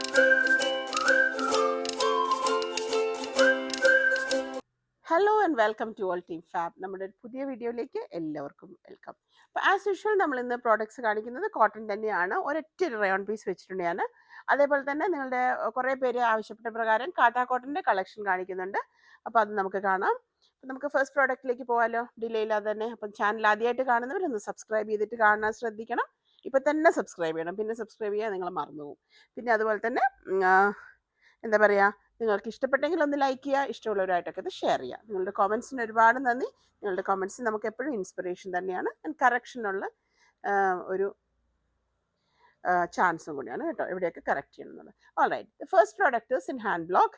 Hello and welcome to all team fab. നമ്മുടെ ഒരു പുതിയ വീഡിയോയിലേക്ക് എല്ലാവർക്കും വെൽക്കം. അപ്പോൾ ആസ് യൂഷ്വൽ നമ്മൾ ഇന്ന് പ്രോഡക്ട്സ് കാണിക്കുന്നത് കോട്ടൺ തന്നെയാണ്. ഒരൊറ്റ റയോൺ പീസ് വെച്ചിട്ടുണ്ട് ഞാൻ. അതേപോലെ തന്നെ നിങ്ങളുടെ കുറേ പേര് ആവശ്യപ്പെട്ട പ്രകാരം കാത്താ കോട്ടൻ്റെ കളക്ഷൻ കാണിക്കുന്നുണ്ട്. അപ്പോൾ അത് നമുക്ക് കാണാം. അപ്പോൾ നമുക്ക് ഫസ്റ്റ് പ്രോഡക്റ്റിലേക്ക് പോകാമല്ലോ, ഡിലേ ഇല്ലാതെ തന്നെ. അപ്പം ചാനൽ ആദ്യമായിട്ട് കാണുന്നവരൊന്ന് സബ്സ്ക്രൈബ് ചെയ്തിട്ട് കാണാൻ ശ്രദ്ധിക്കണം. ഇപ്പം തന്നെ സബ്സ്ക്രൈബ് ചെയ്യണം, പിന്നെ സബ്സ്ക്രൈബ് ചെയ്യാൻ നിങ്ങൾ മറന്നു പോകും. പിന്നെ അതുപോലെ തന്നെ എന്താ പറയുക, നിങ്ങൾക്ക് ഇഷ്ടപ്പെട്ടെങ്കിൽ ഒന്ന് ലൈക്ക് ചെയ്യുക, ഇഷ്ടമുള്ളവരായിട്ടൊക്കെ ഇത് ഷെയർ ചെയ്യുക. നിങ്ങളുടെ കമൻസിന് ഒരുപാട് നന്ദി. നിങ്ങളുടെ കമൻസ് നമുക്ക് എപ്പോഴും ഇൻസ്പിറേഷൻ തന്നെയാണ് ആൻഡ് കറക്ഷനുള്ള ഒരു ചാൻസും കൂടിയാണ് കേട്ടോ, എവിടെയൊക്കെ കറക്റ്റ് ചെയ്യണമെന്നുള്ളത്. Alright, first product in hand block.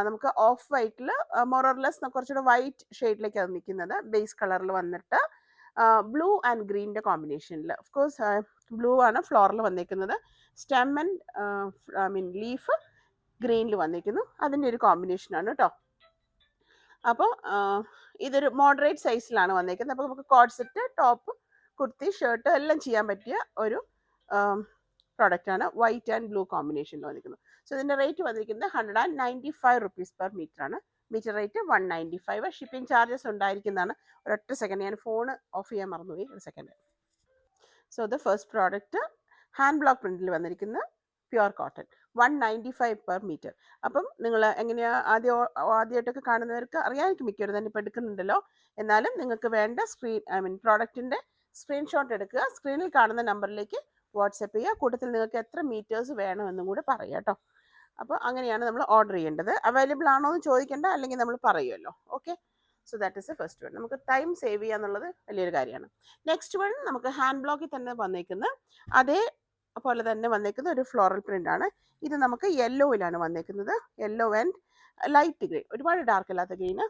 നമുക്ക് ഓഫ് വൈറ്റിൽ മൊറർലെസ് കുറച്ചുകൂടെ വൈറ്റ് ഷെയ്ഡിലേക്ക് അത് നിൽക്കുന്നത്, ബേസ് കളറിൽ വന്നിട്ട് ബ്ലൂ ആൻഡ് ഗ്രീനിൻ്റെ കോമ്പിനേഷനിൽ. ഓഫ് കോഴ്സ് ബ്ലൂ ആണ് ഫ്ലോറിൽ വന്നിരിക്കുന്നത്. സ്റ്റെം ആൻഡ് ലീഫ് ഗ്രീനിൽ വന്നിരിക്കുന്നു. അതിൻ്റെ ഒരു കോമ്പിനേഷനാണ് കേട്ടോ. അപ്പോൾ ഇതൊരു മോഡറേറ്റ് സൈസിലാണ് വന്നിരിക്കുന്നത്. അപ്പോൾ നമുക്ക് code set, top, kurti, shirt എല്ലാം ചെയ്യാൻ പറ്റിയ ഒരു പ്രോഡക്റ്റാണ്. വൈറ്റ് ആൻഡ് ബ്ലൂ കോമ്പിനേഷനിൽ വന്നിരിക്കുന്നത്. സോ ഇതിൻ്റെ റേറ്റ് വന്നിരിക്കുന്നത് 195 റുപ്പീസ് പെർ മീറ്റർ ആണ്. Metre rate 195. ഷിപ്പിംഗ് ചാർജസ് ഉണ്ടായിരിക്കുന്നതാണ്. ഒരൊറ്റ സെക്കൻഡ്, ഞാൻ ഫോൺ ഓഫ് ചെയ്യാൻ മറന്നുപോയി, ഒരു second. So the first product hand block പ്രിന്റിൽ വന്നിരിക്കുന്ന പ്യുവർ കോട്ടൺ, 195 പെർ മീറ്റർ. അപ്പം നിങ്ങൾ എങ്ങനെയാണ് ആദ്യമായിട്ടൊക്കെ കാണുന്നവർക്ക് അറിയാമായിരിക്കും, മിക്കവരും തന്നെ ഇപ്പോൾ എടുക്കുന്നുണ്ടല്ലോ. എന്നാലും നിങ്ങൾക്ക് വേണ്ട പ്രോഡക്റ്റിൻ്റെ സ്ക്രീൻഷോട്ട് എടുക്കുക, സ്ക്രീനിൽ കാണുന്ന നമ്പറിലേക്ക് വാട്സപ്പ് ചെയ്യുക. കൂട്ടത്തിൽ നിങ്ങൾക്ക് എത്ര മീറ്റേഴ്സ് വേണമെന്നും കൂടെ പറയുക കേട്ടോ. അപ്പോൾ അങ്ങനെയാണ് നമ്മൾ ഓർഡർ ചെയ്യേണ്ടത്. അവൈലബിൾ ആണോ എന്ന് ചോദിക്കേണ്ട, അല്ലെങ്കിൽ നമ്മൾ പറയുമല്ലോ. Okay, so that is A first one. നമുക്ക് ടൈം സേവ് ചെയ്യുക എന്നുള്ളത് വലിയൊരു കാര്യമാണ്. നെക്സ്റ്റ് വൺ നമുക്ക് ഹാൻഡ് ബ്ലോക്കിൽ തന്നെ വന്നേക്കുന്ന അതേപോലെ തന്നെ വന്നേക്കുന്ന ഒരു ഫ്ലോറൽ പ്രിന്റ് ആണ്. ഇത് നമുക്ക് യെല്ലോയിലാണ് വന്നേക്കുന്നത്. യെല്ലോ ആൻഡ് ലൈറ്റ് ഗ്രീൻ, ഒരുപാട് ഡാർക്ക് അല്ലാത്ത ഗ്രീന്.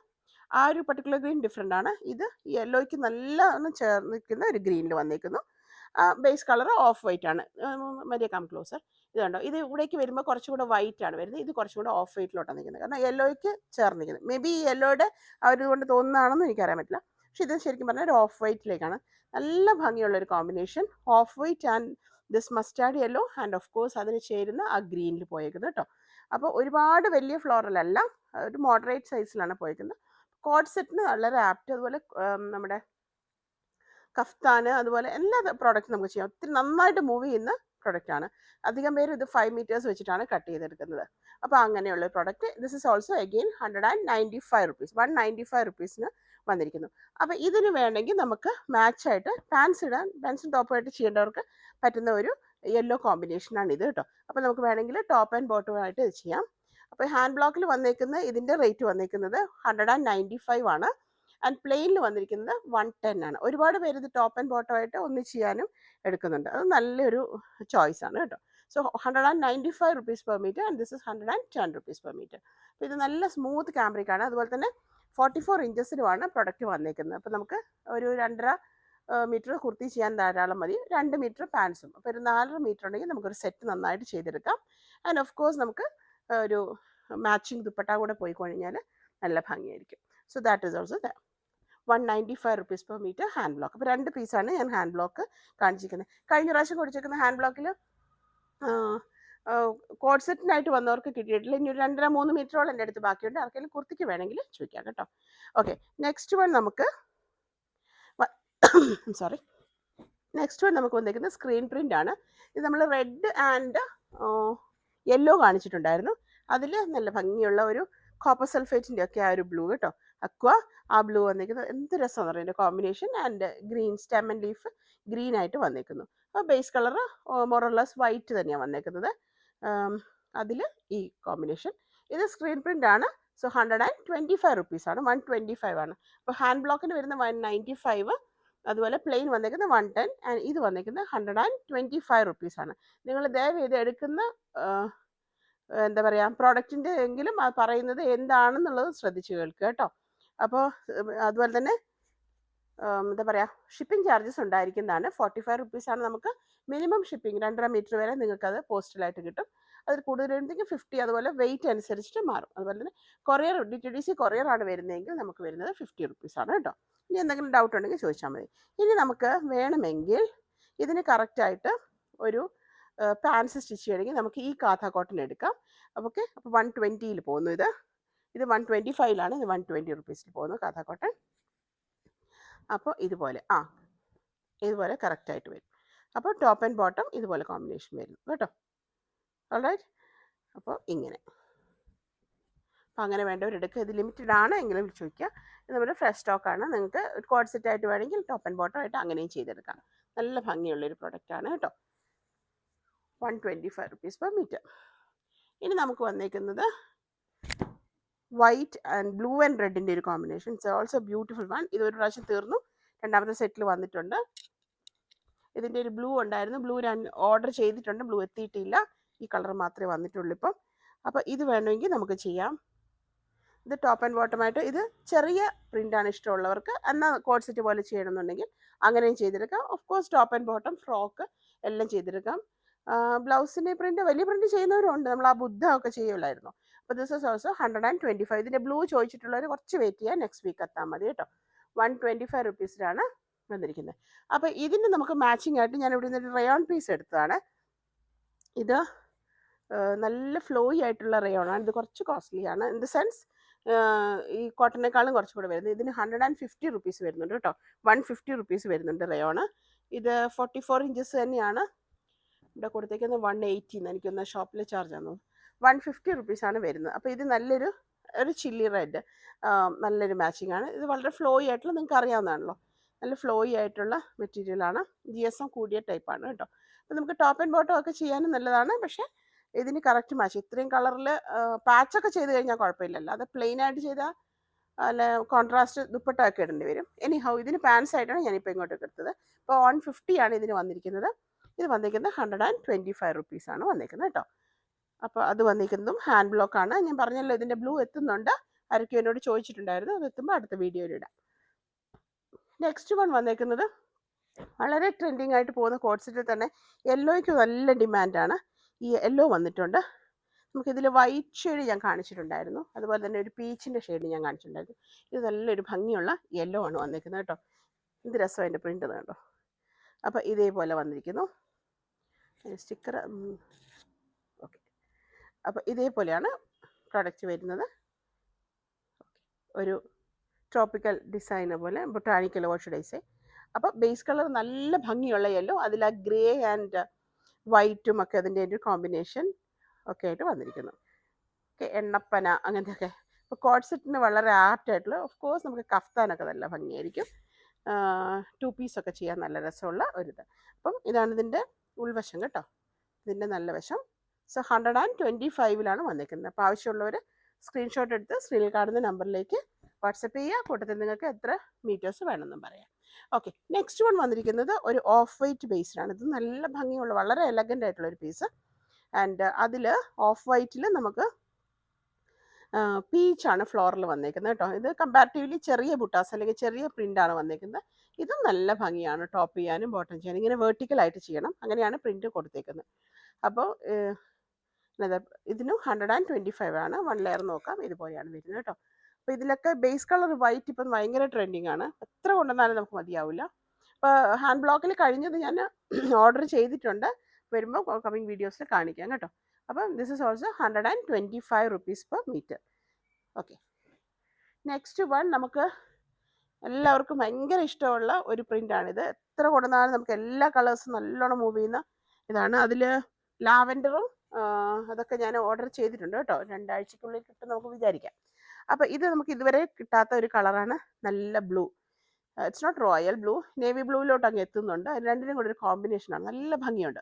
ആ ഒരു പർട്ടിക്കുലർ ഗ്രീൻ ഡിഫറെൻ്റ് ആണ്. ഇത് യെല്ലോയ്ക്ക് നല്ലോണം ചേർന്ന് നിൽക്കുന്ന ഒരു ഗ്രീനിൽ വന്നേക്കുന്നു. ബേസ് കളർ ഓഫ് വൈറ്റ് ആണ്. Maria come closer. ഇത് കണ്ടോ, ഇത് ഇവിടേക്ക് വരുമ്പോൾ കുറച്ചുകൂടെ വൈറ്റ് ആണ് വരുന്നത്. ഇത് കുറച്ചും കൂടെ ഓഫ് വൈറ്റിലോട്ടാണ് നിൽക്കുന്നത്, കാരണം യെല്ലോയ്ക്ക് ചേർന്നിരിക്കുന്നത്. മേ ബി യെല്ലോയുടെ ആ ഒരു കൊണ്ട് തോന്നുന്നതാണെന്ന് എനിക്കറിയാൻ പറ്റില്ല. പക്ഷെ ഇത് ശരിക്കും പറഞ്ഞാൽ ഒരു ഓഫ് വൈറ്റിലേക്കാണ്. നല്ല ഭംഗിയുള്ളൊരു combination, of white and this mustard yellow and of course അതിന് ചേരുന്ന ആ ഗ്രീനിൽ പോയേക്കുന്നത് കേട്ടോ. അപ്പോൾ ഒരുപാട് വലിയ ഫ്ലോറൽ അല്ല, ഒരു മോഡറേറ്റ് സൈസിലാണ് പോയേക്കുന്നത്. കോഡ് സെറ്റിന് വളരെ ആപ്റ്റ്. അതുപോലെ നമ്മുടെ കഫ്താന്, അതുപോലെ എല്ലാ പ്രോഡക്റ്റും നമുക്ക് ചെയ്യാം. ഒത്തിരി നന്നായിട്ട് മൂവ് ചെയ്യുന്ന പ്രൊഡക്റ്റാണ്. അധികം പേര് ഇത് 5 മീറ്റേഴ്സ് വെച്ചിട്ടാണ് കട്ട് ചെയ്തെടുക്കുന്നത്. അപ്പോൾ അങ്ങനെയുള്ള product. This is also again 195 rupees, 195 റുപ്പീസിന് വന്നിരിക്കുന്നു. അപ്പോൾ ഇതിന് വേണമെങ്കിൽ നമുക്ക് മാച്ചായിട്ട് പാൻസും ടോപ്പുമായിട്ട് ചെയ്യേണ്ടവർക്ക് പറ്റുന്ന ഒരു യെല്ലോ കോമ്പിനേഷനാണ് ഇത് കേട്ടോ. അപ്പോൾ നമുക്ക് വേണമെങ്കിൽ ടോപ്പ് ആൻഡ് ബോട്ടമായിട്ട് ഇത് ചെയ്യാം. അപ്പോൾ ഹാൻഡ് ബ്ലോക്കിൽ വന്നേക്കുന്ന ഇതിൻ്റെ റേറ്റ് വന്നേക്കുന്നത് 195 ആണ്. ആൻഡ് പ്ലെയിനിൽ വന്നിരിക്കുന്നത് 110 ആണ്. ഒരുപാട് പേര് ഇത് ടോപ്പ് ആൻഡ് ബോട്ടമായിട്ട് ഒന്നിച്ച് ചെയ്യാനും എടുക്കുന്നുണ്ട്. അത് നല്ലൊരു ചോയ്സ് ആണ് കേട്ടോ. So 195 rupees per metre and this is 110 rupees per metre. അപ്പോൾ ഇത് നല്ല സ്മൂത്ത് ക്യാമ്പ്രിക്കാണ്. അതുപോലെ തന്നെ 44 ഇഞ്ചസിലുമാണ് പ്രൊഡക്റ്റ് വന്നേക്കുന്നത്. അപ്പോൾ നമുക്ക് ഒരു 2.5 മീറ്റർ കുർത്തി ചെയ്യാൻ ധാരാളം മതി. 2 മീറ്റർ പാൻസും. അപ്പോൾ ഒരു 4.5 മീറ്റർ ഉണ്ടെങ്കിൽ നമുക്കൊരു സെറ്റ് നന്നായിട്ട് ചെയ്തെടുക്കാം. ആൻഡ് ഓഫ് കോഴ്സ് നമുക്ക് ഒരു മാച്ചിങ് ദുപ്പട്ട കൂടെ പോയി കഴിഞ്ഞാൽ നല്ല ഭംഗിയായിരിക്കും. So that is also the 195 rupees per metre hand block. അപ്പോൾ 2 പീസാണ് ഞാൻ ഹാൻഡ് ബ്ലോക്ക് കാണിച്ചിരിക്കുന്നത്. കഴിഞ്ഞ പ്രാവശ്യം കൊടുത്തേക്കുന്ന ഹാൻഡ് ബ്ലോക്കിൽ കോഡ് സെറ്റിനായിട്ട് വന്നവർക്ക് കിട്ടിയിട്ടില്ല. ഇനി ഒരു 2.5-3 മീറ്ററോളം എൻ്റെ അടുത്ത് ബാക്കിയുണ്ട്. ആർക്കെങ്കിലും കുർത്തിക്ക് വേണമെങ്കിൽ ചോദിക്കാം കേട്ടോ. ഓക്കെ, നെക്സ്റ്റ് വൺ നമുക്ക് നെക്സ്റ്റ് വൺ നമുക്ക് വന്നിരിക്കുന്നത് സ്ക്രീൻ പ്രിൻ്റ് ആണ്. ഇത് നമ്മൾ റെഡ് ആൻഡ് യെല്ലോ കാണിച്ചിട്ടുണ്ടായിരുന്നു. അതിൽ നല്ല ഭംഗിയുള്ള ഒരു കോപ്പർ സൾഫേറ്റിൻ്റെ ഒക്കെ ആ ഒരു ബ്ലൂ കേട്ടോ, അക്വ ആ ബ്ലൂ വന്നിരിക്കുന്നത്. എന്ത് രസമെന്ന് പറയുന്നത് എൻ്റെ combination. And green stem and leaf green ആയിട്ട് വന്നിരിക്കുന്നു. അപ്പോൾ ബേസ് കളർ മോറോലെസ് വൈറ്റ് തന്നെയാണ് വന്നിരിക്കുന്നത്. അതിൽ ഈ കോമ്പിനേഷൻ. ഇത് സ്ക്രീൻ പ്രിൻ്റ് ആണ്. സോ 125 റുപ്പീസാണ്, 125 ആണ്. അപ്പോൾ ഹാൻഡ് ബ്ലോക്കിന് വരുന്ന 195, അതുപോലെ പ്ലെയിൻ വന്നേക്കുന്നത് 110 ആൻഡ് ഇത് വന്നേക്കുന്നത് 125 റുപ്പീസാണ്. നിങ്ങൾ ദയവ് ഇത് എടുക്കുന്ന എന്താ പറയുക പ്രോഡക്റ്റിൻ്റെ എങ്കിലും അത് പറയുന്നത് എന്താണെന്നുള്ളത് ശ്രദ്ധിച്ച് കേൾക്കുക കേട്ടോ. അപ്പോൾ അതുപോലെ തന്നെ എന്താ പറയുക ഷിപ്പിംഗ് ചാർജസ് ഉണ്ടായിരിക്കുന്നതാണ്. 45 റുപ്പീസാണ് നമുക്ക് മിനിമം ഷിപ്പിംഗ്. 2.5 മീറ്റർ വരെ നിങ്ങൾക്കത് പോസ്റ്റലായിട്ട് കിട്ടും. അതിൽ കൂടുതൽ വരുന്നെങ്കിൽ 50, അതുപോലെ വെയിറ്റ് അനുസരിച്ചിട്ട് മാറും. അതുപോലെ തന്നെ കൊറിയർ DTDC കൊറിയറാണ് വരുന്നതെങ്കിൽ നമുക്ക് വരുന്നത് 50 റുപ്പീസാണ് കേട്ടോ. ഇനി എന്തെങ്കിലും ഡൗട്ട് ഉണ്ടെങ്കിൽ ചോദിച്ചാൽ മതി. ഇനി നമുക്ക് വേണമെങ്കിൽ ഇതിന് കറക്റ്റായിട്ട് ഒരു പാൻസ് സ്റ്റിച്ച് ചെയ്യണമെങ്കിൽ നമുക്ക് ഈ കാഥ കോട്ടൺ എടുക്കാം. ഓക്കെ, അപ്പോൾ 120 പോകുന്നു. ഇത് 125 ഇത് 120 റുപ്പീസിൽ പോകുന്നു കാഥ കോട്ടൺ. അപ്പോൾ ഇതുപോലെ കറക്റ്റായിട്ട് വരും. അപ്പോൾ ടോപ്പ് ആൻഡ് ബോട്ടം ഇതുപോലെ കോമ്പിനേഷൻ വരും കേട്ടോ. ഓൾറൈറ്റ്, അപ്പോൾ ഇങ്ങനെ. അപ്പോൾ അങ്ങനെ വേണ്ടവരെടുക്കുക. ഇത് ലിമിറ്റഡ് ആണ് എങ്കിലും ചോദിക്കുക. ഇത് നമ്മുടെ ഫ്രഷ് സ്റ്റോക്കാണ്. നിങ്ങൾക്ക് കോഡ് സെറ്റ് ആയിട്ട് വേണമെങ്കിൽ ടോപ്പ് ആൻഡ് ബോട്ടം ആയിട്ട് അങ്ങനെയും ചെയ്തെടുക്കാം. നല്ല ഭംഗിയുള്ളൊരു പ്രൊഡക്റ്റാണ് കേട്ടോ. 125 റുപ്പീസ് പെർ മീറ്റർ. ഇനി നമുക്ക് വന്നേക്കുന്നത് വൈറ്റ് ആൻഡ് ബ്ലൂ ആൻഡ് റെഡിൻ്റെ ഒരു combination. It's also beautiful one. ഇത് ഒരു പ്രാവശ്യം തീർന്നു, രണ്ടാമത്തെ സെറ്റിൽ വന്നിട്ടുണ്ട്. ഇതിൻ്റെ ഒരു ബ്ലൂ ഉണ്ടായിരുന്നു, ബ്ലൂ ഞാൻ ഓർഡർ ചെയ്തിട്ടുണ്ട്, ബ്ലൂ എത്തിയിട്ടില്ല. ഈ കളർ മാത്രമേ വന്നിട്ടുള്ളൂ ഇപ്പം. അപ്പോൾ ഇത് വേണമെങ്കിൽ നമുക്ക് ചെയ്യാം. ഇത് ടോപ്പ് ആൻഡ് ബോട്ടമായിട്ട്, ഇത് ചെറിയ പ്രിൻ്റാണ് ഇഷ്ടമുള്ളവർക്ക്, എന്നാൽ കോഡ് സെറ്റ് പോലെ ചെയ്യണമെന്നുണ്ടെങ്കിൽ അങ്ങനെയും ചെയ്തെടുക്കാം. Of course top and bottom, frock എല്ലാം ചെയ്തെടുക്കാം. ബ്ലൗസിൻ്റെ പ്രിൻ്റ്, വലിയ പ്രിൻ്റ് ചെയ്യുന്നവരുണ്ട്. നമ്മൾ ആ ബുദ്ധ ഒക്കെ ചെയ്യുമല്ലായിരുന്നു. അപ്പോൾ ദിസ് ഇസ് ഓൾസോ 125. ഇതിൻ്റെ ബ്ലൂ ചോദിച്ചിട്ടുള്ളവർ കുറച്ച് വെയിറ്റ് ചെയ്യുക, നെക്സ്റ്റ് വീക്ക് എത്താൻ മതി കേട്ടോ. 125 റുപ്പീസിലാണ് വന്നിരിക്കുന്നത്. അപ്പോൾ ഇതിന് നമുക്ക് മാച്ചിങ് ആയിട്ട് ഞാൻ ഇവിടെ നിന്നൊരു റയോൺ പീസ് എടുത്തതാണ്. ഇത് നല്ല ഫ്ലോയി ആയിട്ടുള്ള റയോണാണ്. ഇത് കുറച്ച് കോസ്റ്റ്ലിയാണ്. ഇൻ ദ സെൻസ് ഈ കോട്ടനേക്കാളും കുറച്ചും കൂടെ വരുന്നത്. ഇതിന് 150 റുപ്പീസ് വരുന്നുണ്ട് കേട്ടോ. 150 റുപ്പീസ് വരുന്നുണ്ട് റയോണ്. ഇത് 44 ഇഞ്ചസ് തന്നെയാണ്. ഇവിടെ കൊടുത്തേക്കുന്നത് 180 എന്ന് എനിക്കൊന്ന് ഷോപ്പിൽ ചാർജ് ആണ്. 150 റുപ്പീസാണ് വരുന്നത്. അപ്പോൾ ഇത് നല്ലൊരു ചില്ലി റെഡ്, നല്ലൊരു മാച്ചിങ് ആണ്. ഇത് വളരെ ഫ്ലോയി ആയിട്ടുള്ള, നിങ്ങൾക്ക് അറിയാവുന്നതാണല്ലോ, നല്ല ഫ്ലോയി ആയിട്ടുള്ള മെറ്റീരിയലാണ്. GSM കൂടിയ ടൈപ്പാണ് കേട്ടോ. അപ്പോൾ നമുക്ക് ടോപ്പ് ആൻഡ് ബോട്ടം ഒക്കെ ചെയ്യാനും നല്ലതാണ്. പക്ഷേ ഇതിന് കറക്റ്റ് മാച്ച്. ഇത്രയും കളറിൽ പാച്ചൊക്കെ ചെയ്ത് കഴിഞ്ഞാൽ കുഴപ്പമില്ലല്ലോ. അത് പ്ലെയിൻ ആയിട്ട് ചെയ്താൽ അല്ല കോൺട്രാസ്റ്റ് ദുപ്പട്ടയൊക്കെ ഇടേണ്ടി വരും. ഹൗ ഇതിന് പാൻസ് ആയിട്ടാണ് ഞാനിപ്പോൾ ഇങ്ങോട്ടേക്ക് എടുത്തത്. ഇപ്പോൾ 150 ആണ് ഇതിന് വന്നിരിക്കുന്നത്. ഇത് വന്നിരിക്കുന്നത് 125 റുപ്പീസാണ് വന്നിരിക്കുന്നത് കേട്ടോ. അപ്പോൾ അത് വന്നിരിക്കുന്നതും ഹാൻഡ് ബ്ലോക്കാണ്. ഞാൻ പറഞ്ഞല്ലോ ഇതിൻ്റെ ബ്ലൂ എത്തുന്നുണ്ട്. ആരൊക്കെ എന്നോട് ചോദിച്ചിട്ടുണ്ടായിരുന്നു. അത് എത്തുമ്പോൾ അടുത്ത വീഡിയോയിൽ ഇടാം. നെക്സ്റ്റ് വൺ വന്നേക്കുന്നത് വളരെ ട്രെൻഡിങ് ആയിട്ട് പോകുന്ന കോഡ് സെറ്റിൽ തന്നെ യെല്ലോയ്ക്ക് നല്ല ഡിമാൻഡാണ്. ഈ യെല്ലോ വന്നിട്ടുണ്ട്. നമുക്കിതിൽ വൈറ്റ് ഷെയ്ഡ് ഞാൻ കാണിച്ചിട്ടുണ്ടായിരുന്നു, അതുപോലെ തന്നെ ഒരു പീച്ചിൻ്റെ ഷെയ്ഡ് ഞാൻ കാണിച്ചിട്ടുണ്ടായിരുന്നു. ഇത് നല്ലൊരു ഭംഗിയുള്ള യെല്ലോ ആണ് വന്നിരിക്കുന്നത് കേട്ടോ. ഇത് രസം അതിൻ്റെ പ്രിൻ്റ് കണ്ടോ. അപ്പോൾ ഇതേപോലെ വന്നിരിക്കുന്നു സ്റ്റിക്കർ. ഓക്കെ, അപ്പോൾ ഇതേപോലെയാണ് പ്രൊഡക്റ്റ് വരുന്നത്. ഒരു ട്രോപ്പിക്കൽ ഡിസൈന് പോലെ, ബൊട്ടാണിക്കൽ ഓർച്ചിഡൈസ്. അപ്പോൾ ബേസ് കളർ നല്ല ഭംഗിയുള്ള യെല്ലോ, അതിൽ ആ ഗ്രേ ആൻഡ് വൈറ്റും ഒക്കെ അതിൻ്റെ ഒരു കോമ്പിനേഷൻ ഒക്കെ ആയിട്ട് വന്നിരിക്കുന്നു. ഓക്കെ, എണ്ണപ്പന അങ്ങനത്തെ ഒക്കെ. അപ്പോൾ കോഡ് സെറ്റിന് വളരെ ആപ്റ്റായിട്ടുള്ള, ഓഫ് കോഴ്സ് നമുക്ക് കഫ്താനൊക്കെ നല്ല ഭംഗിയായിരിക്കും. 2 പീസൊക്കെ ചെയ്യാൻ നല്ല രസമുള്ള ഒരിത്. അപ്പം ഇതാണ് ഇതിൻ്റെ ഉൾവശം കേട്ടോ, ഇതിൻ്റെ നല്ല വശം. സോ 125 വന്നിരിക്കുന്നത്. അപ്പോൾ ആവശ്യമുള്ളവർ സ്ക്രീൻഷോട്ട് എടുത്ത് സ്ക്രീനിൽ കാണുന്ന നമ്പറിലേക്ക് വാട്സപ്പ് ചെയ്യുക. കൂട്ടത്തിൽ നിങ്ങൾക്ക് എത്ര മീറ്റേഴ്സ് വേണമെന്നും പറയാം. ഓക്കെ, നെക്സ്റ്റ് വൺ വന്നിരിക്കുന്നത് ഒരു ഓഫ് വൈറ്റ് ബേസിലാണ്. ഇത് നല്ല ഭംഗിയുള്ള, വളരെ എലഗൻ്റ് ആയിട്ടുള്ളൊരു പീസ്. ആൻഡ് അതിൽ ഓഫ് വൈറ്റിൽ നമുക്ക് പീച്ചാണ് ഫ്ലോറിൽ വന്നേക്കുന്നത് കേട്ടോ. ഇത് കമ്പാരിറ്റീവ്ലി ചെറിയ ബുട്ടാസ് അല്ലെങ്കിൽ ചെറിയ പ്രിൻ്റാണ് വന്നേക്കുന്നത്. ഇതും നല്ല ഭംഗിയാണ് ടോപ്പ് ചെയ്യാനും ബോട്ടം ചെയ്യാനും. ഇങ്ങനെ വേർട്ടിക്കലായിട്ട് ചെയ്യണം, അങ്ങനെയാണ് പ്രിൻ്റ് കൊടുത്തേക്കുന്നത്. അപ്പോൾ ഇതിനും 125 ആണ്. 1 ലെയർ നോക്കാം, ഇതുപോലെയാണ് വരുന്നത് കേട്ടോ. അപ്പോൾ ഇതിലൊക്കെ ബേസ് കളർ വൈറ്റ് ഇപ്പം ഭയങ്കര ട്രെൻഡിങ് ആണ്. എത്ര കൊണ്ടുവന്നാലും നമുക്ക് മതിയാവില്ല. അപ്പോൾ ഹാൻഡ് ബ്ലോക്കിൽ കഴിഞ്ഞത് ഞാൻ ഓർഡർ ചെയ്തിട്ടുണ്ട്, വരുമ്പോൾ കമ്മിങ് വീഡിയോസിൽ കാണിക്കാം കേട്ടോ. അപ്പം this is also 125 rupees per metre. Okay, next one നമുക്ക് എല്ലാവർക്കും ഭയങ്കര ഇഷ്ടമുള്ള ഒരു പ്രിൻ്റാണിത്. എത്ര കൊണ്ടുവന്നാലും നമുക്ക് എല്ലാ കളേഴ്സും നല്ലോണം മൂവ് ചെയ്യുന്ന ഇതാണ്. അതിൽ ലാവൻഡറും അതൊക്കെ ഞാൻ ഓർഡർ ചെയ്തിട്ടുണ്ട് കേട്ടോ. 2 ആഴ്ചക്കുള്ളിൽ കിട്ടും നമുക്ക് വിചാരിക്കാം. അപ്പോൾ ഇത് നമുക്ക് ഇതുവരെ കിട്ടാത്ത ഒരു കളറാണ്, നല്ല blue. It's not royal blue, navy ബ്ലൂവിലോട്ട് അങ്ങ് എത്തുന്നുണ്ട്. അത് രണ്ടിനും കൂടെ ഒരു കോമ്പിനേഷനാണ്, നല്ല ഭംഗിയുണ്ട്.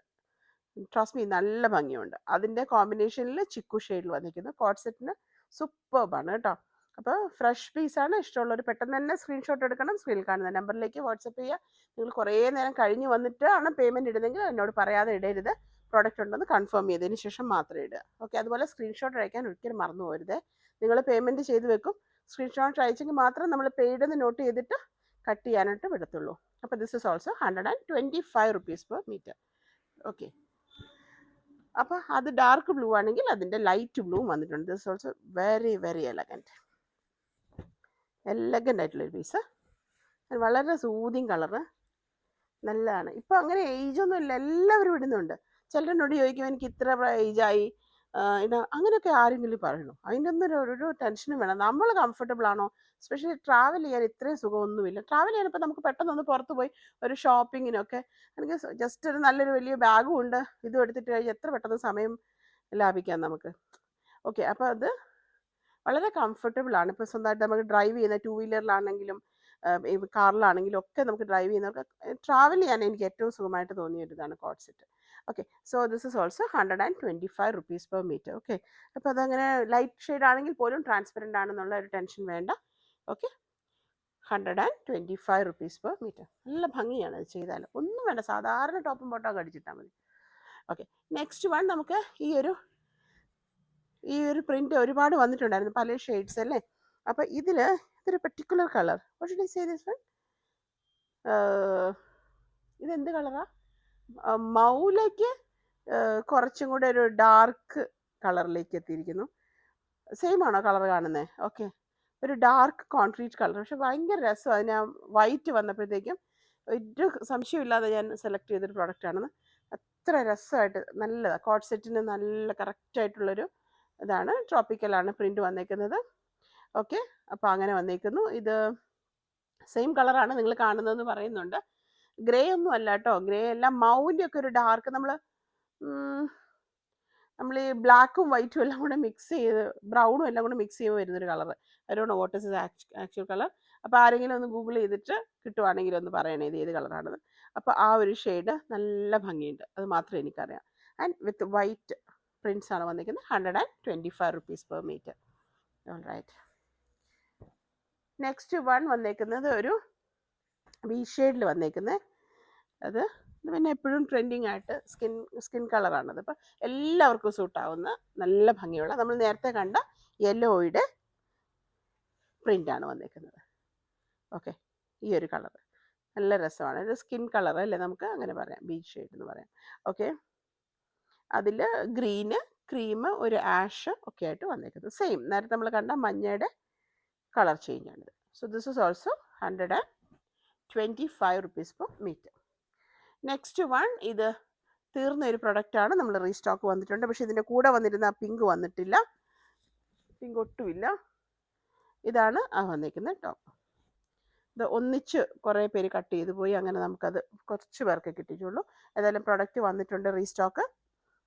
ട്രസ്റ്റ് മീ, നല്ല ഭംഗിയുണ്ട്. അതിൻ്റെ കോമ്പിനേഷനിൽ ചിക്കു ഷെയ്ഡിൽ വന്നിരിക്കുന്നത്. കോഡ് സെറ്റിന് സൂപ്പർബാണ് കേട്ടോ. അപ്പോൾ ഫ്രഷ് പീസാണ്. ഇഷ്ടമുള്ളവർ പെട്ടെന്ന് തന്നെ സ്ക്രീൻഷോട്ട് എടുക്കണം. സ്ക്രീനിൽ കാണുന്ന നമ്പറിലേക്ക് വാട്സപ്പ് ചെയ്യുക. നിങ്ങൾ കുറേ നേരം കഴിഞ്ഞ് വന്നിട്ടാണ് പേയ്മെൻറ്റ് ഇടുന്നതെങ്കിൽ എന്നോട് പറയാതെ ഇടരുത്. പ്രോഡക്റ്റ് ഉണ്ടെന്ന് കൺഫേം ചെയ്തതിന് ശേഷം മാത്രമേ ഇടുക. ഓക്കെ, അതുപോലെ സ്ക്രീൻഷോട്ട് അയക്കാൻ ഒരിക്കലും മറന്നു പോകരുത്. നിങ്ങൾ പേയ്മെൻറ്റ് ചെയ്ത് വെക്കും, സ്ക്രീൻഷോട്ട് അയച്ചെങ്കിൽ മാത്രം നമ്മൾ പെയ്ഡ് എന്ന് നോട്ട് ചെയ്തിട്ട് കട്ട് ചെയ്യാനായിട്ട് വിടത്തുള്ളൂ. അപ്പോൾ this is also 125 rupees per metre. Okay, അപ്പോൾ അത് ഡാർക്ക് ബ്ലൂ ആണെങ്കിൽ അതിൻ്റെ ലൈറ്റ് ബ്ലൂ വന്നിട്ടുണ്ട്. This also very very elegant ആയിട്ടുള്ളൊരു പീസ്. വളരെ സൂതിങ് കളറ്, നല്ലതാണ്. ഇപ്പോൾ അങ്ങനെ ഏജൊന്നും ഇല്ല, എല്ലാവരും ഇടുന്നുണ്ട്. ചിലരെന്നോട് ചോദിക്കും എനിക്ക് ഇത്ര ഏജായി അങ്ങനെയൊക്കെ ആരെങ്കിലും പറയണോ? അതിൻ്റെ ഒന്നും ഒരു ടെൻഷനും വേണം. നമ്മൾ കംഫർട്ടബിൾ ആണോ? എസ്പെഷ്യലി ട്രാവൽ ചെയ്യാൻ ഇത്രയും സുഖമൊന്നുമില്ല. ട്രാവൽ ചെയ്യാനിപ്പോൾ നമുക്ക് പെട്ടെന്നൊന്ന് പുറത്ത് പോയി ഒരു ഷോപ്പിങ്ങിനൊക്കെ എനിക്ക് ജസ്റ്റ് ഒരു നല്ലൊരു വലിയ ബാഗും ഉണ്ട്, ഇതും എടുത്തിട്ട് കഴിഞ്ഞാൽ എത്ര പെട്ടെന്ന് സമയം ലാഭിക്കാം നമുക്ക്. ഓക്കെ, അപ്പോൾ അത് വളരെ കംഫർട്ടബിൾ ആണ്. ഇപ്പോൾ സ്വന്തമായിട്ട് നമുക്ക് ഡ്രൈവ് ചെയ്യുന്ന ടൂ വീലറിലാണെങ്കിലും കാറിലാണെങ്കിലും ഒക്കെ നമുക്ക് ഡ്രൈവ് ചെയ്യുന്നവർക്ക് ട്രാവൽ ചെയ്യാൻ എനിക്ക് ഏറ്റവും സുഖമായിട്ട് തോന്നിയ ഒരു ഇതാണ് code set. Okay, so this is also 125 rupees per meter. Okay, അപ്പോൾ അതങ്ങനെ ലൈറ്റ് ഷെയ്ഡ് ആണെങ്കിൽ പോലും ട്രാൻസ്പെറൻ്റ് ആണെന്നുള്ള ഒരു ടെൻഷൻ വേണ്ട. Okay, 125 rupees per meter. നല്ല ഭംഗിയാണ് അത് ചെയ്താൽ. ഒന്നും വേണ്ട, സാധാരണ ടോപ്പും ബോട്ടം അടിച്ചിട്ടാൽ മതി. ഓക്കെ, നെക്സ്റ്റ് വൺ നമുക്ക് ഈ ഒരു പ്രിന്റ് ഒരുപാട് വന്നിട്ടുണ്ടായിരുന്നു, പല ഷെയ്ഡ്സ് അല്ലേ. അപ്പോൾ ഇതൊരു particular colour. What should I say this one? ഇതെന്ത് കളറാ? മൗലേക്ക് കുറച്ചും കൂടെ ഒരു ഡാർക്ക് കളറിലേക്ക് എത്തിയിരിക്കുന്നു. സെയിം ആണോ കളർ കാണുന്നത്? ഓക്കെ, ഒരു ഡാർക്ക് കോൺക്രീറ്റ് കളർ, പക്ഷെ ഭയങ്കര രസം. അതിന് വൈറ്റ് വന്നപ്പോഴത്തേക്കും ഒരു സംശയമില്ലാതെ ഞാൻ സെലക്ട് ചെയ്തൊരു പ്രോഡക്റ്റ് ആണെന്ന്. അത്ര രസമായിട്ട് നല്ലതാണ്. കോഡ് സെറ്റിന് നല്ല കറക്റ്റായിട്ടുള്ളൊരു ഇതാണ്. ട്രോപ്പിക്കലാണ് പ്രിന്റ് വന്നേക്കുന്നത്. ഓക്കെ, അപ്പോൾ അങ്ങനെ വന്നേക്കുന്നു. ഇത് സെയിം കളറാണ് നിങ്ങൾ കാണുന്നതെന്ന് പറയുന്നുണ്ട്. ഗ്രേ ഒന്നും അല്ല കേട്ടോ, ഗ്രേ എല്ലാം മൗൻ്റെ ഒക്കെ ഒരു ഡാർക്ക്, നമ്മൾ ഈ ബ്ലാക്കും വൈറ്റും എല്ലാം കൂടെ മിക്സ് ചെയ്ത്, ബ്രൗണും എല്ലാം കൂടെ മിക്സ് ചെയ്യുമ്പോൾ വരുന്നൊരു colour. I don't know what is actual colour. അപ്പോൾ ആരെങ്കിലും ഒന്ന് ഗൂഗിൾ ചെയ്തിട്ട് കിട്ടുവാണെങ്കിൽ ഒന്ന് പറയണേ ഇത് ഏത് കളറാണെന്ന്. അപ്പോൾ ആ ഒരു ഷെയ്ഡ് നല്ല ഭംഗിയുണ്ട്, അത് മാത്രമേ എനിക്കറിയാം. ആൻഡ് വിത്ത് വൈറ്റ് പ്രിൻസ് ആണ് വന്നിരിക്കുന്നത്. 125 rupees per meter. All right, next one വന്നേക്കുന്നത് ഒരു ബി ഷെയ്ഡിൽ വന്നേക്കുന്നത്. അത് പിന്നെ എപ്പോഴും ട്രെൻഡിങ് ആയിട്ട് സ്കിൻ കളറാണത്. അപ്പോൾ എല്ലാവർക്കും സൂട്ടാവുന്ന നല്ല ഭംഗിയുള്ള, നമ്മൾ നേരത്തെ കണ്ട യെല്ലോയുടെ പ്രിൻ്റാണ് വന്നേക്കുന്നത്. ഓക്കെ, ഈ ഒരു കളർ നല്ല രസമാണ്. ഒരു സ്കിൻ കളർ അല്ലേ, നമുക്ക് അങ്ങനെ പറയാം, ബീച്ച് ഷെയ്ഡ് എന്ന് പറയാം. ഓക്കെ, അതിൽ ഗ്രീന്, ക്രീം, ഒരു ആഷ് ഒക്കെ ആയിട്ട് വന്നേക്കുന്നത്. സെയിം നേരത്തെ നമ്മൾ കണ്ട മഞ്ഞയുടെ കളർ ചേഞ്ച് ആണിത്. So this is also 125 rupees per meter. Next one, ഇത് തീർന്ന ഒരു പ്രൊഡക്റ്റാണ്, നമ്മൾ റീസ്റ്റോക്ക് വന്നിട്ടുണ്ട്. പക്ഷേ ഇതിൻ്റെ കൂടെ വന്നിരുന്ന പിങ്ക് വന്നിട്ടില്ല, പിങ്ക് ഒട്ടുമില്ല. ഇതാണ് വന്നിരിക്കുന്ന ടോപ്പ്. ഇത് ഒന്നിച്ച് കുറേ പേര് കട്ട് ചെയ്ത് പോയി, അങ്ങനെ നമുക്കത് കുറച്ച് പേർക്ക് കിട്ടിയിട്ടുള്ളൂ. ഏതായാലും പ്രൊഡക്റ്റ് വന്നിട്ടുണ്ട് റീസ്റ്റോക്ക്.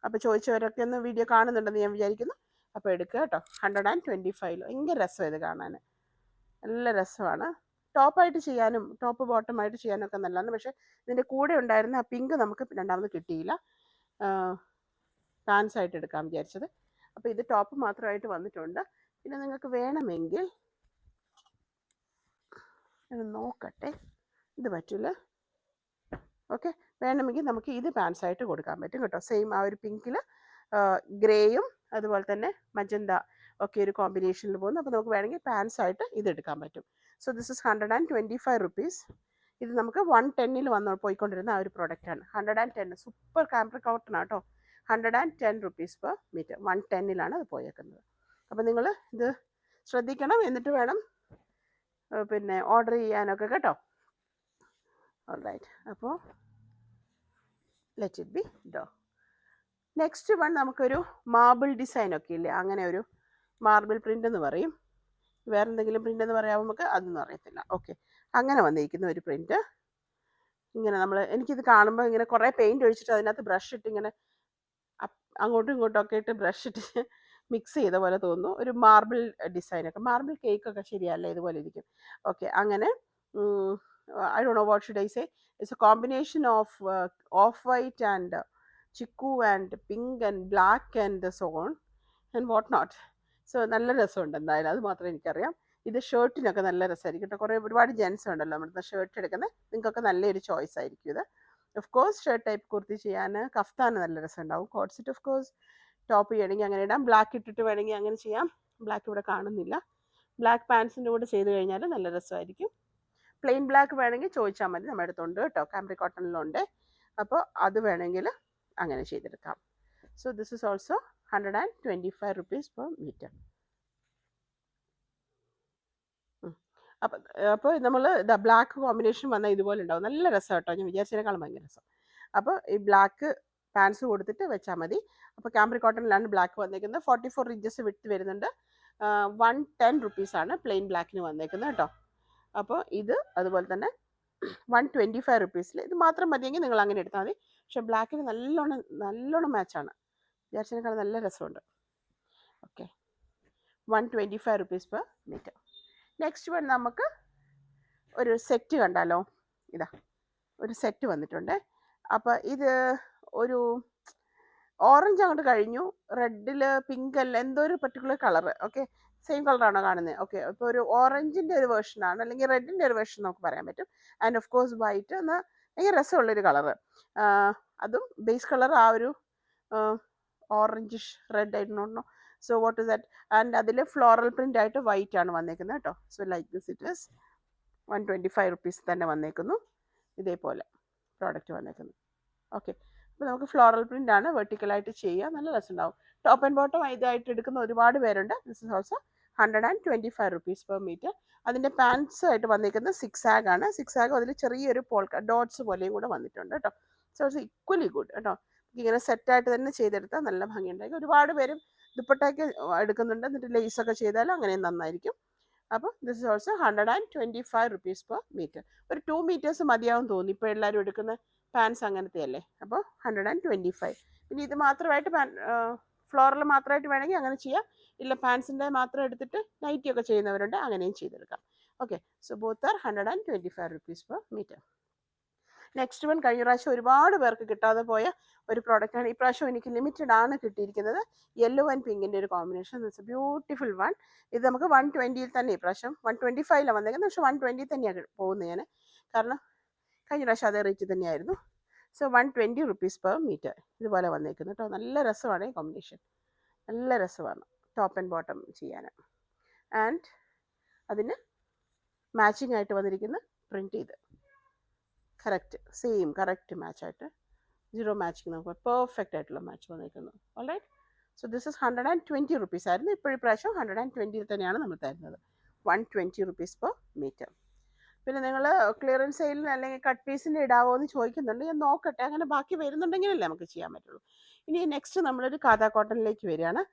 അപ്പോൾ ചോദിച്ചവരൊക്കെ ഒന്ന് വീഡിയോ കാണുന്നുണ്ടെന്ന് ഞാൻ വിചാരിക്കുന്നു. അപ്പോൾ എടുക്കുക കേട്ടോ. 125. ഭയങ്കര രസം ഇത് കാണാൻ, നല്ല രസമാണ്. ടോപ്പായിട്ട് ചെയ്യാനും ടോപ്പ് ബോട്ടമായിട്ട് ചെയ്യാനും ഒക്കെ നല്ലതാണ്. പക്ഷേ ഇതിൻ്റെ കൂടെ ഉണ്ടായിരുന്ന ആ പിങ്ക് നമുക്ക് രണ്ടാമത് കിട്ടിയില്ല, പാൻസ് ആയിട്ട് എടുക്കാൻ വിചാരിച്ചത്. അപ്പോൾ ഇത് ടോപ്പ് മാത്രമായിട്ട് വന്നിട്ടുണ്ട്. പിന്നെ നിങ്ങൾക്ക് വേണമെങ്കിൽ നോക്കട്ടെ, ഇത് പറ്റില്ല. ഓക്കെ, വേണമെങ്കിൽ നമുക്ക് ഇത് പാൻസ് ആയിട്ട് കൊടുക്കാൻ പറ്റും കേട്ടോ. സെയിം ആ ഒരു പിങ്കിൽ ഗ്രേയും അതുപോലെ തന്നെ മജന്ത ഒക്കെ ഒരു കോമ്പിനേഷനിൽ പോകുന്നു. അപ്പോൾ നമുക്ക് വേണമെങ്കിൽ പാൻസ് ആയിട്ട് ഇത് എടുക്കാൻ പറ്റും. So this is 125 rupees. ഇത് നമുക്ക് 110 പോയിക്കൊണ്ടിരുന്ന ആ ഒരു പ്രോഡക്റ്റാണ്. 110 സൂപ്പർ കാംബ്രിക് കോട്ടൺ ആട്ടോ. 110 rupees per meter. 110 അത് പോയേക്കുന്നത്. അപ്പോൾ നിങ്ങൾ ഇത് ശ്രദ്ധിക്കണം, എന്നിട്ട് വേണം പിന്നെ ഓർഡർ ചെയ്യാനൊക്കെ കേട്ടോ. ഓൾറൈറ്റ്, അപ്പോൾ let it be do. Next one, നമുക്കൊരു മാർബിൾ ഡിസൈൻ ഒക്കെ ഇല്ലേ, അങ്ങനെ ഒരു മാർബിൾ പ്രിൻ്റ് എന്ന് പറയും. വേറെ എന്തെങ്കിലും പ്രിൻ്റ് എന്ന് പറയാമോ നമുക്ക്, അതൊന്നും അറിയത്തില്ല. ഓക്കെ, അങ്ങനെ വന്നിരിക്കുന്ന ഒരു പ്രിൻ്റ്. ഇങ്ങനെ എനിക്കിത് കാണുമ്പോൾ ഇങ്ങനെ കുറേ പെയിൻറ്റ് ഒഴിച്ചിട്ട് അതിനകത്ത് ബ്രഷ് ഇട്ട് ഇങ്ങനെ അങ്ങോട്ടും ഇങ്ങോട്ടും ഒക്കെ ഇട്ട് ബ്രഷ് ഇട്ട് മിക്സ് ചെയ്ത പോലെ തോന്നുന്നു. ഒരു മാർബിൾ ഡിസൈനൊക്കെ, മാർബിൾ കേക്കൊക്കെ ശരിയല്ല, ഇതുപോലെ ഇരിക്കും. ഓക്കെ, അങ്ങനെ I don't know what should I say. It's a combination of white and chikoo and pink and black and so on and what not. So നല്ല രസമുണ്ട് എന്തായാലും, അത് മാത്രമേ എനിക്കറിയാം. ഇത് ഷർട്ടിനൊക്കെ നല്ല രസമായിരിക്കും കേട്ടോ. ഒരുപാട് ജെൻസ് ഉണ്ടല്ലോ നമ്മുടെ ഷർട്ട് എടുക്കുന്നത്, നിങ്ങൾക്കൊക്കെ നല്ലൊരു ചോയ്സ് ആയിരിക്കും ഇത്. Of course shirt type kurti ചെയ്യാൻ കഫ്താൻ നല്ല രസം ഉണ്ടാവും. Code set of course top ചെയ്യണമെങ്കിൽ അങ്ങനെ ഇടാം. ബ്ലാക്ക് ഇട്ടിട്ട് വേണമെങ്കിൽ അങ്ങനെ ചെയ്യാം. ബ്ലാക്ക് ഇവിടെ കാണുന്നില്ല. ബ്ലാക്ക് പാൻസിൻ്റെ കൂടെ ചെയ്ത് കഴിഞ്ഞാൽ നല്ല രസമായിരിക്കും. പ്ലെയിൻ ബ്ലാക്ക് വേണമെങ്കിൽ ചോദിച്ചാൽ മതി, നമ്മുടെ അടുത്തുണ്ട് കേട്ടോ, കാംബ്രിക് കോട്ടണിലുണ്ട്. അപ്പോൾ അത് വേണമെങ്കിൽ അങ്ങനെ ചെയ്തെടുക്കാം. So this is also 125 rupees per meter. അപ്പോൾ നമ്മൾ ബ്ലാക്ക് കോമ്പിനേഷൻ വന്നാൽ ഇതുപോലെ ഉണ്ടാവും. നല്ല രസം കേട്ടോ, ഞാൻ വിചാരിച്ചതിനേക്കാളും ഭയങ്കര രസം. അപ്പോൾ ഈ ബ്ലാക്ക് പാൻസ് കൊടുത്തിട്ട് വെച്ചാൽ മതി. അപ്പോൾ ക്യാമ്പ്രിക് കോട്ടണിലാണ് ബ്ലാക്ക് വന്നേക്കുന്നത്. 44 ഇഞ്ചസ് വിട്ട് വരുന്നുണ്ട്. 110 റുപ്പീസാണ് പ്ലെയിൻ ബ്ലാക്കിന് വന്നേക്കുന്നത് കേട്ടോ. അപ്പോൾ ഇത് അതുപോലെ തന്നെ 125 റുപ്പീസിൽ ഇത് മാത്രം മതിയെങ്കിൽ നിങ്ങൾ അങ്ങനെ എടുത്താൽ മതി. പക്ഷേ ബ്ലാക്കിന് നല്ലോണം മാച്ചാണ്, വിചാരിച്ചതിനേക്കാൾ നല്ല രസമുണ്ട്. Okay, 125 rupees per metre. Next one നമുക്ക് ഒരു സെറ്റ് കണ്ടാലോ. ഇതാ ഒരു സെറ്റ് വന്നിട്ടുണ്ട്. അപ്പോൾ ഇത് ഒരു ഓറഞ്ച് അങ്ങോട്ട് കഴിഞ്ഞു, റെഡിൽ പിങ്ക് അല്ല എന്തോ ഒരു പെർട്ടിക്കുലർ കളർ. ഓക്കെ, സെയിം കളറാണോ കാണുന്നത്? ഓക്കെ, ഇപ്പോൾ ഒരു ഓറഞ്ചിൻ്റെ ഒരു വേർഷനാണ്, അല്ലെങ്കിൽ റെഡിൻ്റെ ഒരു വേർഷൻ നമുക്ക് പറയാൻ പറ്റും. ആൻഡ് ഓഫ് കോഴ്സ് വൈറ്റ് എന്നാൽ ഭയങ്കര രസമുള്ളൊരു കളറ്. അതും ബേസ് കളർ ആ ഒരു ഓറഞ്ചിഷ് റെഡ് ആയിട്ടുണ്ടോ. So what is that? And അതിൽ ഫ്ലോറൽ പ്രിൻ്റ് ആയിട്ട് വൈറ്റ് ആണ് വന്നേക്കുന്നത് കേട്ടോ. So like this it is 125 rupees തന്നെ വന്നേക്കുന്നു. ഇതേപോലെ പ്രോഡക്റ്റ് വന്നേക്കുന്നു. ഓക്കെ, അപ്പോൾ നമുക്ക് ഫ്ലോറൽ പ്രിൻ്റ് ആണ്, വെർട്ടിക്കലായിട്ട് ചെയ്യുക, നല്ല രസമുണ്ടാവും. ടോപ്പ് ആൻഡ് ബോട്ടം ഇതായിട്ട് എടുക്കുന്ന ഒരുപാട് പേരുണ്ട്. This is also 125 rupees per metre. അതിൻ്റെ പാൻസ് ആയിട്ട് വന്നിരിക്കുന്നത് 6 ആഗ് ആണ്. 6 ആഗ് അതിൽ ചെറിയൊരു ഡോട്ട്സ് പോലെയും കൂടെ വന്നിട്ടുണ്ട് കേട്ടോ. സോ ഇറ്റ്സ് ഈക്വലി ഗുഡ് കേട്ടോ. ഇങ്ങനെ സെറ്റായിട്ട് തന്നെ ചെയ്തെടുത്താൽ നല്ല ഭംഗിയുണ്ടായിരിക്കും. ഒരുപാട് പേരും ദുപ്പട്ടയ്ക്ക് എടുക്കുന്നുണ്ട്, എന്നിട്ട് ലേസൊക്കെ ചെയ്താൽ അങ്ങനെയും നന്നായിരിക്കും. അപ്പോൾ this is also 125 rupees per metre. ഒരു 2 മീറ്റേഴ്സ് മതിയാവും തോന്നി, ഇപ്പോൾ എല്ലാവരും എടുക്കുന്ന പാൻസ് അങ്ങനത്തെ അല്ലേ. അപ്പോൾ 125. പിന്നെ ഇത് മാത്രമായിട്ട് ഫ്ലോറൽ മാത്രമായിട്ട് വേണമെങ്കിൽ അങ്ങനെ ചെയ്യാം. ഇല്ല, പാൻസിൻ്റെ മാത്രം എടുത്തിട്ട് നൈറ്റിയൊക്കെ ചെയ്യുന്നവരുണ്ട്, അങ്ങനെയും ചെയ്തെടുക്കാം. Okay, so both are 125 rupees per metre. Next one കഴിഞ്ഞ പ്രാവശ്യം ഒരുപാട് പേർക്ക് കിട്ടാതെ പോയ ഒരു പ്രോഡക്റ്റാണ്. ഈ പ്രാവശ്യം എനിക്ക് ലിമിറ്റഡ് ആണ് കിട്ടിയിരിക്കുന്നത്. യെല്ലോ ആൻഡ് പിങ്കിൻ്റെ ഒരു combination. It's A beautiful one. ഇത് നമുക്ക് 120 തന്നെ, ഈ പ്രാവശ്യം 125 വന്നേക്കുന്നത്. പക്ഷേ 120 തന്നെയാണ് പോകുന്നത് ഞാൻ, കാരണം കഴിഞ്ഞ പ്രാവശ്യം അതേ റേറ്റ് തന്നെയായിരുന്നു. സോ 120 റുപ്പീസ് പെർ മീറ്റർ ഇതുപോലെ വന്നേക്കുന്നു കേട്ടോ. നല്ല രസമാണ് ഈ കോമ്പിനേഷൻ, നല്ല രസമാണ് ടോപ്പ് ആൻഡ് ബോട്ടം ചെയ്യാൻ. ആൻഡ് അതിന് മാച്ചിങ് ആയിട്ട് വന്നിരിക്കുന്ന പ്രിൻറ്റ് ചെയ്ത് കറക്റ്റ് സെയിം കറക്റ്റ് മാച്ചായിട്ട് 0 മാച്ചിങ് നമുക്ക് പെർഫെക്റ്റ് ആയിട്ടുള്ള മാച്ച് വന്നിരിക്കുന്നു. Alright, so this is 120 rupees ആയിരുന്നു. ഇപ്പോഴും പ്രാവശ്യം 120 തന്നെയാണ് നമ്മൾ തരുന്നത്. 120 റുപ്പീസ് പെർ മീറ്റർ. പിന്നെ നിങ്ങൾ ക്ലിയറൻസ് സെയിലിന് അല്ലെങ്കിൽ കട്ട് പീസിൻ്റെ ഇടാവോ എന്ന് ചോദിക്കുന്നുണ്ട്. ഞാൻ നോക്കട്ടെ, അങ്ങനെ ബാക്കി വരുന്നുണ്ടെങ്കിലല്ലേ നമുക്ക് ചെയ്യാൻ പറ്റുള്ളൂ. ഇനി നെക്സ്റ്റ് നമ്മളൊരു കാതാ കോട്ടണിലേക്ക് വരികയാണ്.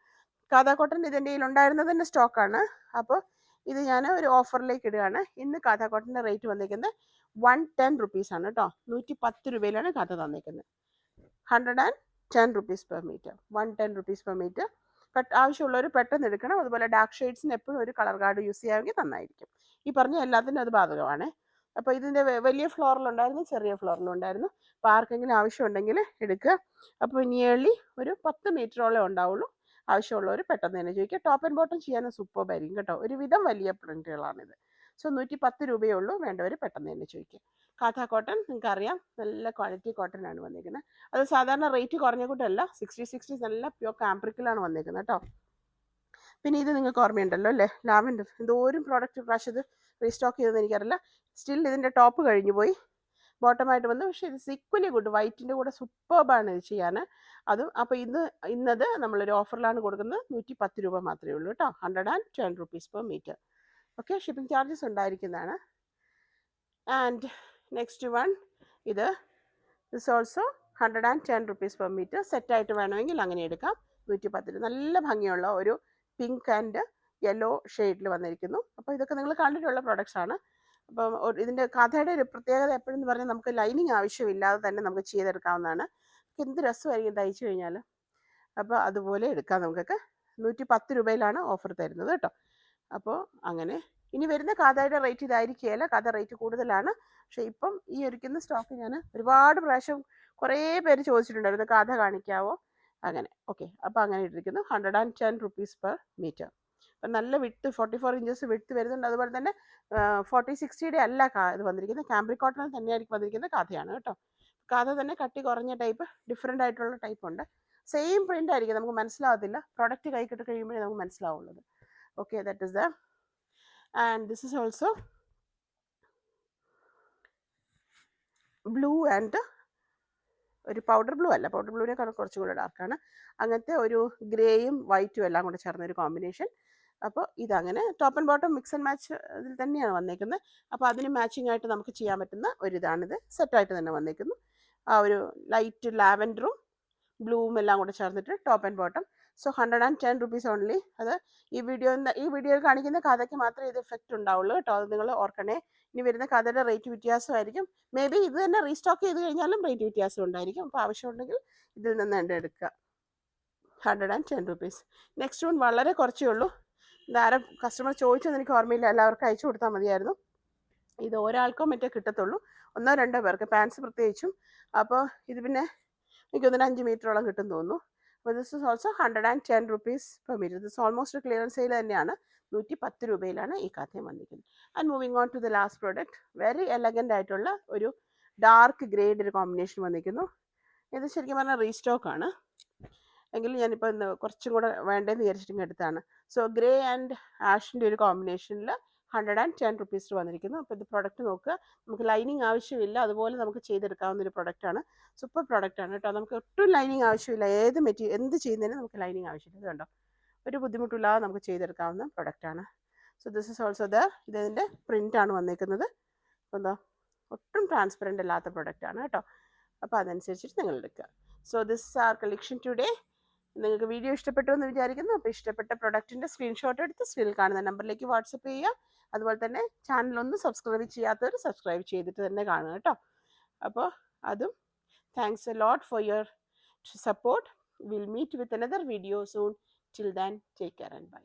കാതാ കോട്ടൺ ഇതിൻ്റെ ഉണ്ടായിരുന്നതിൻ്റെ സ്റ്റോക്കാണ്. അപ്പോൾ ഇത് ഞാൻ ഒരു ഓഫറിലേക്ക് ഇടുകയാണ്. ഇന്ന് കാതാ കോട്ടൻ്റെ റേറ്റ് വന്നിരിക്കുന്നത് 110 റുപ്പീസാണ് കേട്ടോ. 110 രൂപയിലാണ് കാത തന്നിരിക്കുന്നത്. 110 rupees per metre. 110 rupees per metre. ആവശ്യമുള്ളവർ പെട്ടെന്ന് എടുക്കണം. അതുപോലെ ഡാർക്ക് ഷെയ്ഡ്സിന് എപ്പോഴും ഒരു കളർ കാർഡ് യൂസ് ചെയ്യാമെങ്കിൽ നന്നായിരിക്കും. ഈ പറഞ്ഞ എല്ലാത്തിനും അത് ബാധകമാണ്. അപ്പോൾ ഇതിൻ്റെ വലിയ ഫ്ലോറിലുണ്ടായിരുന്നു, ചെറിയ ഫ്ലോറിലുണ്ടായിരുന്നു. അപ്പോൾ ആർക്കെങ്കിലും ആവശ്യമുണ്ടെങ്കിൽ എടുക്കുക. അപ്പോൾ നിയർലി ഒരു 10 മീറ്ററോളം ഉണ്ടാവുള്ളൂ. ആവശ്യമുള്ളവർ പെട്ടെന്ന് തന്നെ ചോദിക്കുക. ടോപ്പ് ആൻഡ് ബോട്ടം ചെയ്യാനും സൂപ്പർബായിരിക്കും കേട്ടോ. ഒരുവിധം വലിയ പ്രിൻറ്റുകളാണിത്. സോ 110 രൂപയേ ഉള്ളൂ. വേണ്ടവർ പെട്ടെന്ന് തന്നെ ചോദിക്കുക. കാഥ കോട്ടൺ നിങ്ങൾക്കറിയാം, നല്ല ക്വാളിറ്റി കോട്ടൺ ആണ് വന്നിരിക്കുന്നത്. അത് സാധാരണ റേറ്റ് കുറഞ്ഞ കൂട്ടല്ല, 60 നല്ല പ്യൂർ കാംബ്രിക്കിലാണ് വന്നിരിക്കുന്നത് കേട്ടോ. പിന്നെ ഇത് നിങ്ങൾക്ക് ഓർമ്മയുണ്ടല്ലോ അല്ലേ, ലാവൻഡർ. എന്തോരം പ്രോഡക്റ്റ് പ്രാവശ്യം ഇത് റീസ്റ്റോക്ക് ചെയ്തതെന്ന് എനിക്കറിയില്ല. സ്റ്റിൽ ഇതിൻ്റെ ടോപ്പ് കഴിഞ്ഞു പോയി, ബോട്ടമായിട്ട് വന്നു. പക്ഷേ ഇത് ഈക്വലി ഗുഡ്, വൈറ്റിൻ്റെ കൂടെ സൂപ്പർബാണ് ഇത് ചെയ്യാൻ. അതും അപ്പോൾ ഇന്നത് നമ്മളൊരു ഓഫറിലാണ് കൊടുക്കുന്നത്. 110 രൂപ മാത്രമേ ഉള്ളൂ കേട്ടോ. 110 rupees per metre. Okay, shipping charges ഉണ്ടായിരിക്കുന്നതാണ്. ആൻഡ് നെക്സ്റ്റ് വൺ ഇത് ഓൾസോ 110 റുപ്പീസ് പെർ മീറ്റർ. സെറ്റായിട്ട് വേണമെങ്കിൽ അങ്ങനെ എടുക്കാം. 110 നല്ല ഭംഗിയുള്ള ഒരു പിങ്ക് ആൻഡ് യെല്ലോ ഷെയ്ഡിൽ വന്നിരിക്കുന്നു. അപ്പോൾ ഇതൊക്കെ നിങ്ങൾ കണ്ടിട്ടുള്ള പ്രോഡക്റ്റ്സ് ആണ്. അപ്പം ഇതിൻ്റെ കഥയുടെ ഒരു പ്രത്യേകത എപ്പോഴെന്ന് പറഞ്ഞാൽ നമുക്ക് ലൈനിങ് ആവശ്യമില്ലാതെ തന്നെ നമുക്ക് ചെയ്തെടുക്കാവുന്നതാണ്. എന്ത് രസമായിരിക്കും തയ്ച്ചു കഴിഞ്ഞാൽ. അപ്പോൾ അതുപോലെ എടുക്കാം നമുക്കൊക്കെ. 110 രൂപയിലാണ് ഓഫർ തരുന്നത് കേട്ടോ. അപ്പോൾ അങ്ങനെ ഇനി വരുന്ന കാഥയുടെ റേറ്റ് ഇതായിരിക്കുകയില്ല, കാഥ റേറ്റ് കൂടുതലാണ്. പക്ഷേ ഇപ്പം ഈ ഒരുക്കുന്ന സ്റ്റോക്ക് ഞാൻ ഒരുപാട് പ്രാവശ്യം കുറേ പേര് ചോദിച്ചിട്ടുണ്ടായിരുന്നു, കാഥ കാണിക്കാവോ അങ്ങനെ. ഓക്കെ, അപ്പോൾ അങ്ങനെ ഇട്ടിരിക്കുന്നു. 110 റുപ്പീസ് പെർ മീറ്റർ. അപ്പം നല്ല വിട്ട് 44 ഇഞ്ചസ് വിട്ട് വരുന്നുണ്ട്. അതുപോലെ തന്നെ 40-60 അല്ല ഇത് വന്നിരിക്കുന്നത്, കാംബ്രിക് കോട്ടണിൽ തന്നെയായിരിക്കും വന്നിരിക്കുന്നത്. കാഥയാണ് കേട്ടോ. കാഥ തന്നെ കട്ടി കുറഞ്ഞ ടൈപ്പ്, ഡിഫറെൻ്റ് ആയിട്ടുള്ള ടൈപ്പ് ഉണ്ട്. സെയിം പ്രിൻ്റ് ആയിരിക്കും, നമുക്ക് മനസ്സിലാവത്തില്ല. പ്രോഡക്റ്റ് കൈ കിട്ടി കഴിയുമ്പോഴേ നമുക്ക് മനസ്സിലാവുള്ളത്. Okay, that is the and this is also blue and ഒരു പൗഡർ ബ്ലൂ അല്ല, പൗഡർ ബ്ലൂവിനേക്കാൾ കുറച്ചും കൂടെ ഡാർക്കാണ്. അങ്ങനത്തെ ഒരു ഗ്രേയും വൈറ്റും എല്ലാം കൂടെ ചേർന്നൊരു കോമ്പിനേഷൻ. അപ്പോൾ ഇതങ്ങനെ top and bottom mix and match ഇതിൽ തന്നെയാണ് വന്നേക്കുന്നത്. അപ്പോൾ അതിന് മാച്ചിങ് ആയിട്ട് നമുക്ക് ചെയ്യാൻ പറ്റുന്ന ഒരിതാണിത്. സെറ്റായിട്ട് തന്നെ വന്നേക്കുന്നു. ആ ഒരു ലൈറ്റ് ലാവൻഡറും ബ്ലൂവും എല്ലാം കൂടെ ചേർന്നിട്ട് top and bottom. So 110 rupees only. അത് ഈ വീഡിയോയിൽ കാണിക്കുന്ന കഥയ്ക്ക് മാത്രമേ ഇത് എഫക്റ്റ് ഉണ്ടാവുള്ളൂ കേട്ടോ. അത് നിങ്ങൾ ഓർക്കണേ. ഇനി വരുന്ന കഥയുടെ റേറ്റ് വ്യത്യാസമായിരിക്കും. മേ ബി ഇത് തന്നെ റീസ്റ്റോക്ക് ചെയ്ത് കഴിഞ്ഞാലും റേറ്റ് വ്യത്യാസം ഉണ്ടായിരിക്കും. അപ്പോൾ ആവശ്യമുണ്ടെങ്കിൽ ഇതിൽ നിന്ന് തന്നെ എടുക്കുക. 110 റുപ്പീസ്. നെക്സ്റ്റ് വൺ വളരെ കുറച്ചേ ഉള്ളൂ. ഇതാരും കസ്റ്റമർ ചോദിച്ചെന്ന് എനിക്ക് ഓർമ്മയില്ല, എല്ലാവർക്കും അയച്ചു കൊടുത്താൽ മതിയായിരുന്നു. ഇത് ഒരാൾക്കോ മറ്റോ കിട്ടത്തുള്ളൂ, 1-2 പേർക്ക്, പാൻസ് പ്രത്യേകിച്ചും. അപ്പോൾ ഇത് പിന്നെ എനിക്കൊന്നിന് 5 മീറ്ററോളം കിട്ടും തോന്നുന്നു. അപ്പോൾ this is also 110 rupees per metre. This almost clearance sale തന്നെയാണ്. 110 രൂപയിലാണ് ഈ കാഥയും വന്നിരിക്കുന്നത്. And moving on to the last product. Very elegant ആയിട്ടുള്ള ഒരു ഡാർക്ക് ഗ്രേഡ് ഒരു കോമ്പിനേഷൻ വന്നിരിക്കുന്നു. ഇത് ശരിക്കും പറഞ്ഞാൽ റീസ്റ്റോക്കാണ്, എങ്കിലും ഞാനിപ്പോൾ ഇന്ന് കുറച്ചും കൂടെ വേണ്ടതെന്ന് വിചാരിച്ചിട്ട് എടുത്താണ്. സോ ഗ്രേ ആൻഡ് ആഷിൻ്റെ ഒരു കോമ്പിനേഷനിൽ 110 റുപ്പീസ് വന്നിരിക്കുന്നു. അപ്പോൾ ഇത് പ്രൊഡക്റ്റ് നോക്കുക. നമുക്ക് ലൈനിങ് ആവശ്യമില്ല, അതുപോലെ നമുക്ക് ചെയ്തെടുക്കാവുന്ന ഒരു പ്രൊഡക്റ്റാണ്. സൂപ്പർ പ്രൊഡക്റ്റാണ് കേട്ടോ. നമുക്ക് ഒട്ടും ലൈനിങ് ആവശ്യമില്ല. എന്ത് ചെയ്യുന്നതിനും നമുക്ക് ലൈനിങ് ആവശ്യമില്ല. ഇത് കണ്ടോ, ഒരു ബുദ്ധിമുട്ടില്ലാതെ നമുക്ക് ചെയ്തെടുക്കാവുന്ന പ്രൊഡക്റ്റാണ്. സോ ദിസ് ഇസ് ഓൾസോ ഇതിൻ്റെ പ്രിൻ്റാണ് വന്നിരിക്കുന്നത്. അപ്പോൾ എന്താ, ഒട്ടും ട്രാൻസ്പെറൻ്റ് അല്ലാത്ത പ്രൊഡക്റ്റാണ് കേട്ടോ. അപ്പോൾ അതനുസരിച്ചിട്ട് നിങ്ങൾ എടുക്കുക. So this is our collection today. നിങ്ങൾക്ക് വീഡിയോ ഇഷ്ടപ്പെട്ടു എന്ന് വിചാരിക്കുന്നു. അപ്പോൾ ഇഷ്ടപ്പെട്ട പ്രൊഡക്റ്റിൻ്റെ സ്ക്രീൻഷോട്ട് എടുത്ത് സ്ക്രീനിൽ കാണുന്ന നമ്പറിലേക്ക് വാട്സപ്പ് ചെയ്യുക. അതുപോലെ തന്നെ ചാനലൊന്നും സബ്സ്ക്രൈബ് ചെയ്യാത്തവർ സബ്സ്ക്രൈബ് ചെയ്തിട്ട് തന്നെ കാണുക കേട്ടോ. അപ്പോൾ അതും thanks a lot for your support. Will meet with another video soon. Till then take care and by.